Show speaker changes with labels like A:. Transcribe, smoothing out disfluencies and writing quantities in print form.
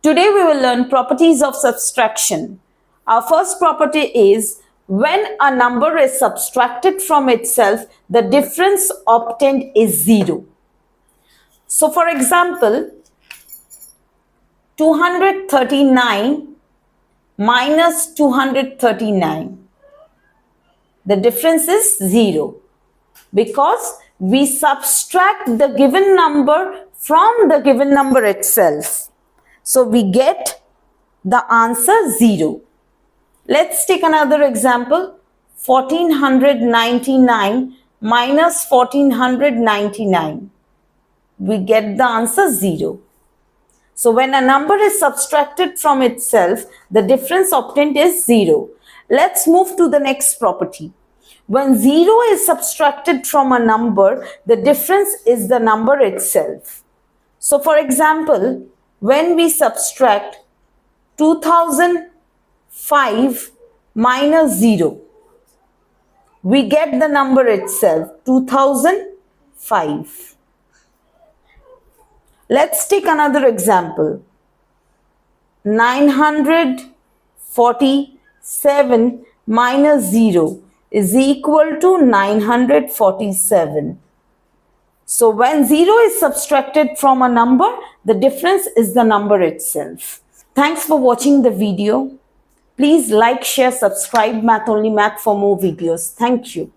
A: Today we will learn properties of subtraction. Our first property is when a number is subtracted from itself, the difference obtained is 0. So for example, 239 minus 239. The difference is 0 because we subtract the given number from the given number itself. So we get the answer 0. Let's take another example. 1499 minus 1499. We get the answer 0. So when a number is subtracted from itself, the difference obtained is 0. Let's move to the next property. When 0 is subtracted from a number, the difference is the number itself. So for example, when we subtract 2005 minus 0, we get the number itself, 2005. Let's take another example. 947 minus 0 is equal to 947. So when 0 is subtracted from a number, the difference is the number itself. Thanks for watching the video. Please like, share, subscribe Math Only Math for more videos. Thank you.